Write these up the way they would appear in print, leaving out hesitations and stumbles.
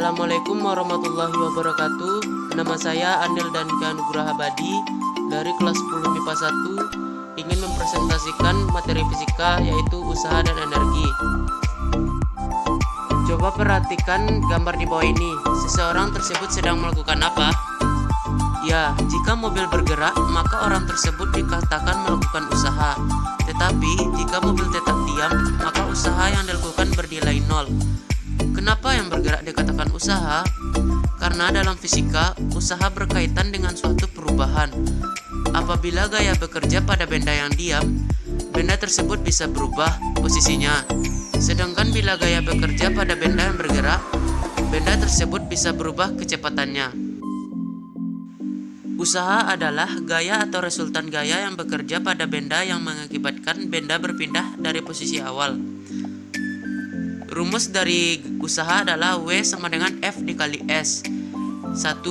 Assalamualaikum warahmatullahi wabarakatuh. Nama saya Anil Danika Nugraha Badi dari kelas 10 MIPA 1 ingin mempresentasikan materi fisika yaitu usaha dan energi. Coba perhatikan gambar di bawah ini. Seseorang tersebut sedang melakukan apa? Ya, jika mobil bergerak, maka orang tersebut dikatakan melakukan usaha. Tetapi, jika mobil tetap diam, maka usaha yang dilakukan bernilai nol. Kenapa yang bergerak dikatakan usaha? Karena dalam fisika, usaha berkaitan dengan suatu perubahan. Apabila gaya bekerja pada benda yang diam, benda tersebut bisa berubah posisinya. Sedangkan bila gaya bekerja pada benda yang bergerak, benda tersebut bisa berubah kecepatannya. Usaha adalah gaya atau resultan gaya yang bekerja pada benda yang mengakibatkan benda berpindah dari posisi awal. Rumus dari usaha adalah W sama dengan F dikali S. 1.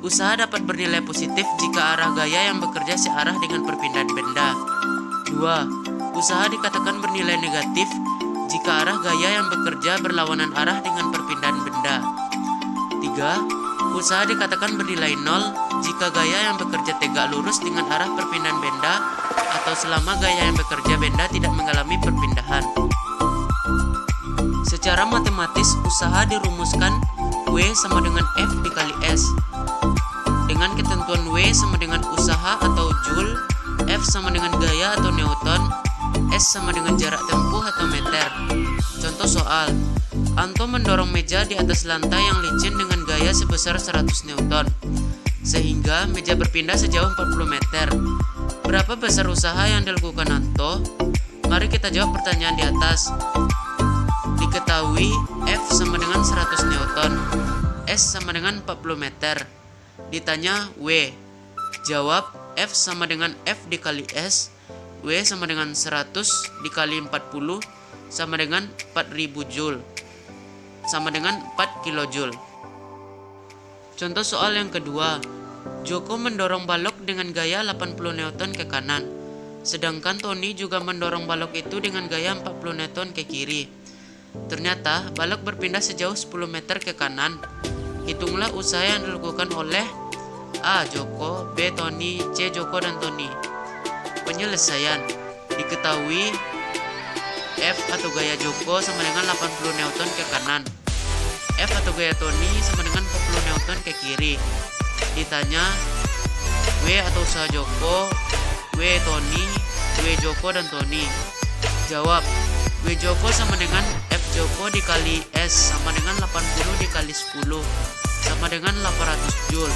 Usaha dapat bernilai positif jika arah gaya yang bekerja searah dengan perpindahan benda. 2. Usaha dikatakan bernilai negatif jika arah gaya yang bekerja berlawanan arah dengan perpindahan benda. 3. Usaha dikatakan bernilai nol jika gaya yang bekerja tegak lurus dengan arah perpindahan benda atau selama gaya yang bekerja benda tidak mengalami perpindahan. Secara matematis, usaha dirumuskan W sama dengan F dikali S. Dengan ketentuan W sama dengan usaha atau Joule, F sama dengan gaya atau Newton, S sama dengan jarak tempuh atau meter. Contoh soal, Anto mendorong meja di atas lantai yang licin dengan gaya sebesar 100 Newton, sehingga meja berpindah sejauh 40 meter. Berapa besar usaha yang dilakukan Anto? Mari kita jawab pertanyaan di atas. Diketahui F sama dengan 100 Newton, S sama dengan 40 meter. Ditanya W. Jawab F sama dengan F dikali S, W sama dengan 100 dikali 40 sama dengan 4000 Joule, sama dengan 4 kilojoule. Contoh soal yang kedua. Joko mendorong balok dengan gaya 80 Newton ke kanan, sedangkan Tony juga mendorong balok itu dengan gaya 40 Newton ke kiri. Ternyata balok berpindah sejauh 10 meter ke kanan. Hitunglah usaha yang dilakukan oleh A. Joko, B. Tony, C. Joko dan Tony. Penyelesaian. Diketahui F atau gaya Joko sama dengan 80 Newton ke kanan, F atau gaya Tony sama dengan 40 Newton ke kiri. Ditanya W atau usaha Joko, W Tony, W Joko dan Tony. Jawab W Joko sama dengan F Joko dikali S sama dengan 80 dikali 10 sama dengan 800 Joule.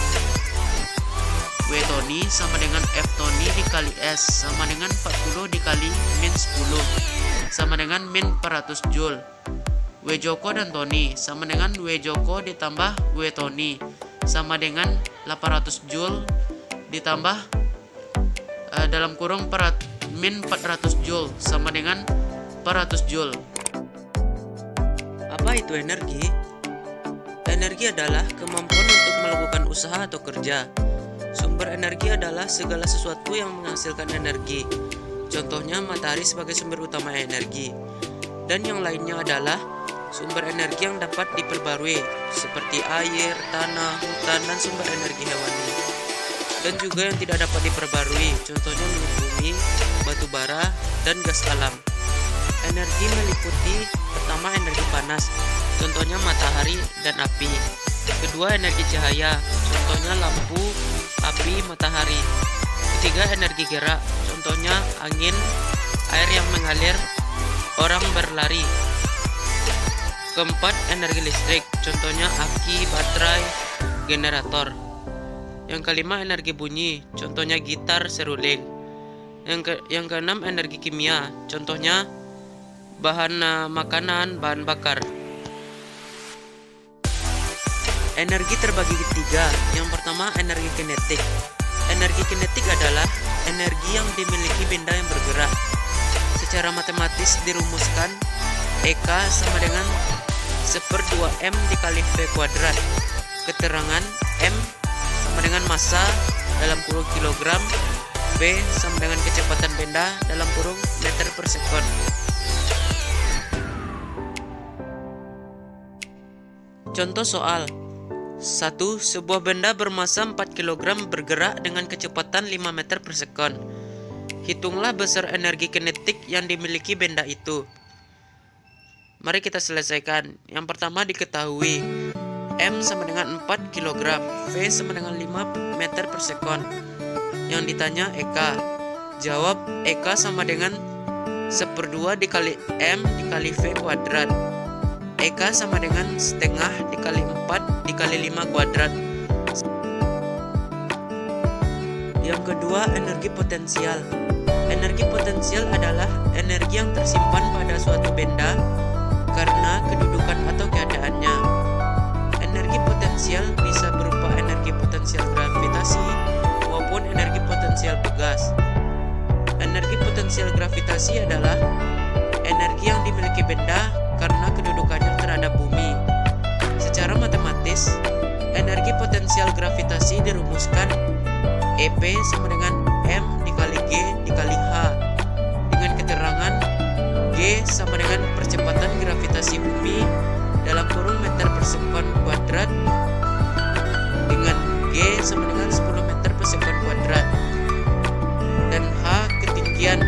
W Tony sama dengan F Tony dikali S sama dengan 40 dikali min 10 sama dengan min 400 Joule. W Joko dan Tony sama dengan W Joko ditambah W Tony sama dengan 800 Joule ditambah dalam kurung min 400 Joule sama dengan 400 Joule. Apa itu energi? Energi adalah kemampuan untuk melakukan usaha atau kerja. Sumber energi adalah segala sesuatu yang menghasilkan energi. Contohnya matahari sebagai sumber utama energi. Dan yang lainnya adalah sumber energi yang dapat diperbarui seperti air, tanah, hutan, dan sumber energi hewani. Dan juga yang tidak dapat diperbarui, contohnya minyak bumi, batu bara, dan gas alam. Energi meliputi pertama energi panas, contohnya matahari dan api. Kedua energi cahaya, contohnya lampu, api, matahari. Ketiga energi gerak, contohnya angin, air yang mengalir, orang berlari. Keempat energi listrik, contohnya aki, baterai, generator. Yang kelima energi bunyi, contohnya gitar, seruling. Yang keenam energi kimia, contohnya bahan makanan, bahan bakar. Energi terbagi tiga. Yang pertama energi kinetik. Energi kinetik adalah energi yang dimiliki benda yang bergerak. Secara matematis dirumuskan EK sama dengan 1/2M dikali V kuadrat. Keterangan M sama dengan massa dalam kurung kilogram, V sama dengan kecepatan benda dalam kurung meter per sekon. Contoh soal 1. Sebuah benda bermasa 4 kg bergerak dengan kecepatan 5 meter per sekon. Hitunglah besar energi kinetik yang dimiliki benda itu. Mari kita selesaikan. Yang pertama diketahui M sama dengan 4 kg, V sama dengan 5 meter per sekon. Yang ditanya Eka. Jawab Eka sama dengan 1/2 dikali M dikali V kuadrat. Eka sama dengan setengah dikali 4 dikali 5 kuadrat. Yang kedua, energi potensial. Energi potensial adalah energi yang tersimpan pada suatu benda karena kedudukan atau keadaannya. Energi potensial bisa berupa energi potensial gravitasi maupun energi potensial pegas. Energi potensial gravitasi adalah energi yang dimiliki benda karena kedudukannya terhadap bumi. Secara matematis, energi potensial gravitasi dirumuskan EP sama dengan M dikali G dikali H dengan keterangan G sama dengan percepatan gravitasi bumi dalam kurung meter per sekon kuadrat dengan G sama dengan 10 meter per sekon kuadrat dan H ketinggian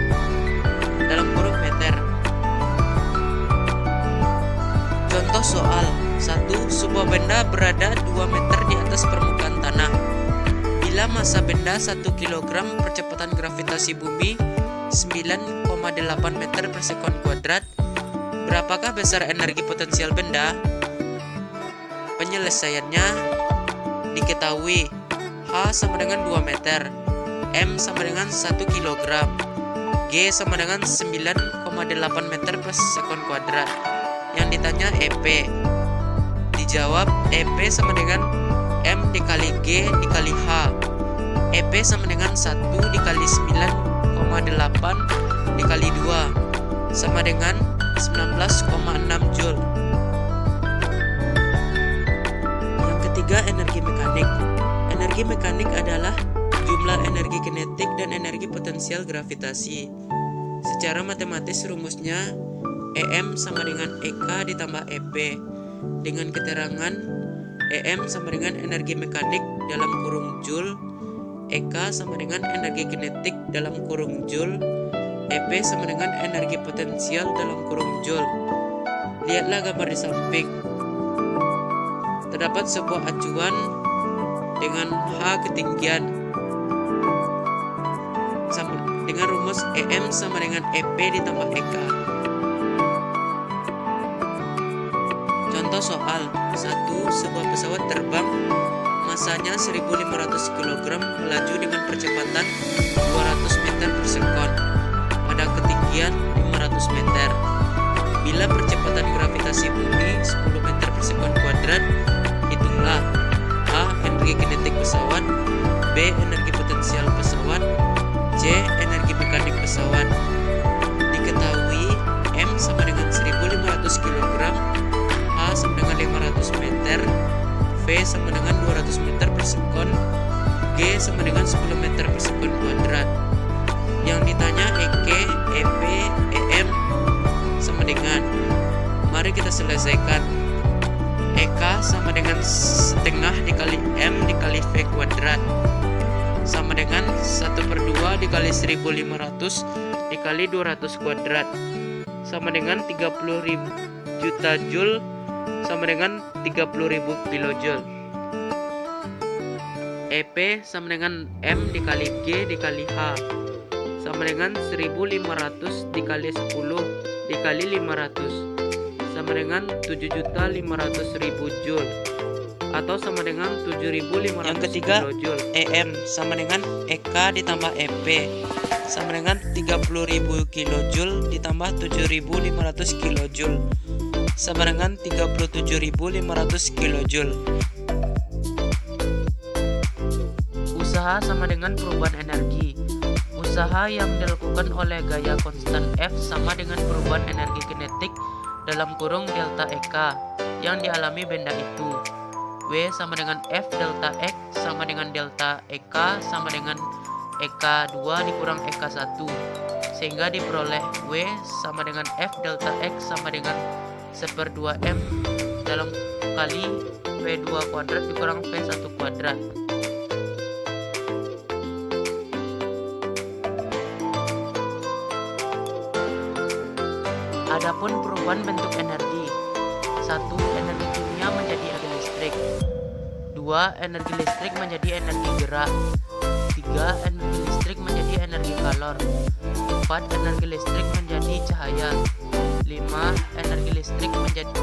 dalam kurung meter. Contoh soal 1. Sebuah benda berada 2 meter di atas permukaan tanah. Bila massa benda 1 kg, percepatan gravitasi bumi 9,8 meter per sekon kuadrat. Berapakah besar energi potensial benda? Penyelesaiannya diketahui H sama dengan 2 meter, M sama dengan 1 kg, G sama dengan 9,8 meter per sekon kuadrat. Yang ditanya EP. Dijawab EP sama dengan M dikali G dikali H. EP sama dengan 1 dikali 9,8 dikali 2 sama dengan 19,6 Joule. Yang ketiga, energi mekanik. Energi mekanik adalah jumlah energi kinetik dan energi potensial gravitasi. Secara matematis rumusnya EM sama dengan EK ditambah EP dengan keterangan EM sama dengan energi mekanik dalam kurung Joule, EK sama dengan energi kinetik dalam kurung Joule, EP sama dengan energi potensial dalam kurung Joule. Lihatlah gambar di samping. Terdapat sebuah acuan dengan H ketinggian sama dengan rumus EM sama dengan EP ditambah EK. Contoh soal 1. Sebuah pesawat terbang masanya 1500 kg melaju dengan percepatan 200 meter per sekon pada ketinggian 500 meter. Bila percepatan gravitasi bumi 10 meter per sekon kuadrat, hitunglah A. Energi kinetik pesawat, B. Energi potensial pesawat, C. Energi mekanik pesawat. Diketahui M sama dengan 1500 kg, H sama dengan 500 meter, V sama dengan 200 meter per sekon, G sama dengan 10 meter per sekon kuadrat. Yang ditanya EK, EP, EM sama dengan, mari kita selesaikan. EK sama dengan setengah dikali M dikali V kuadrat sama dengan 1/2 dikali 1500 dikali 200 kuadrat sama dengan 30.000 juta Joule sama dengan 30.000 kilojoule. EP sama dengan M dikali G dikali H sama dengan 1500 dikali 10 dikali 500 sama dengan 7.500.000 Joule atau sama dengan 7.500 Yang ketiga, kilojoule. EM sama dengan EK ditambah EP sama dengan 30.000 kilojoule ditambah 7.500 kilojoule sama dengan 37.500 kilojoule. Usaha sama dengan perubahan energi. Usaha yang dilakukan oleh gaya konstan F sama dengan perubahan energi kinetik dalam kurung delta EK yang dialami benda itu. W sama dengan F delta X sama dengan delta EK sama dengan EK2 dikurang EK1 sehingga diperoleh W sama dengan F delta X sama dengan 1/2 M dalam kali V2 kuadrat dikurang V1 kuadrat. Adapun perubahan bentuk energi. 1. Energi kimia menjadi energi listrik. 2. Energi listrik menjadi energi gerak. 3. Energi listrik menjadi energi kalor. 4. Energi listrik menjadi cahaya. 5. Energi listrik menjadi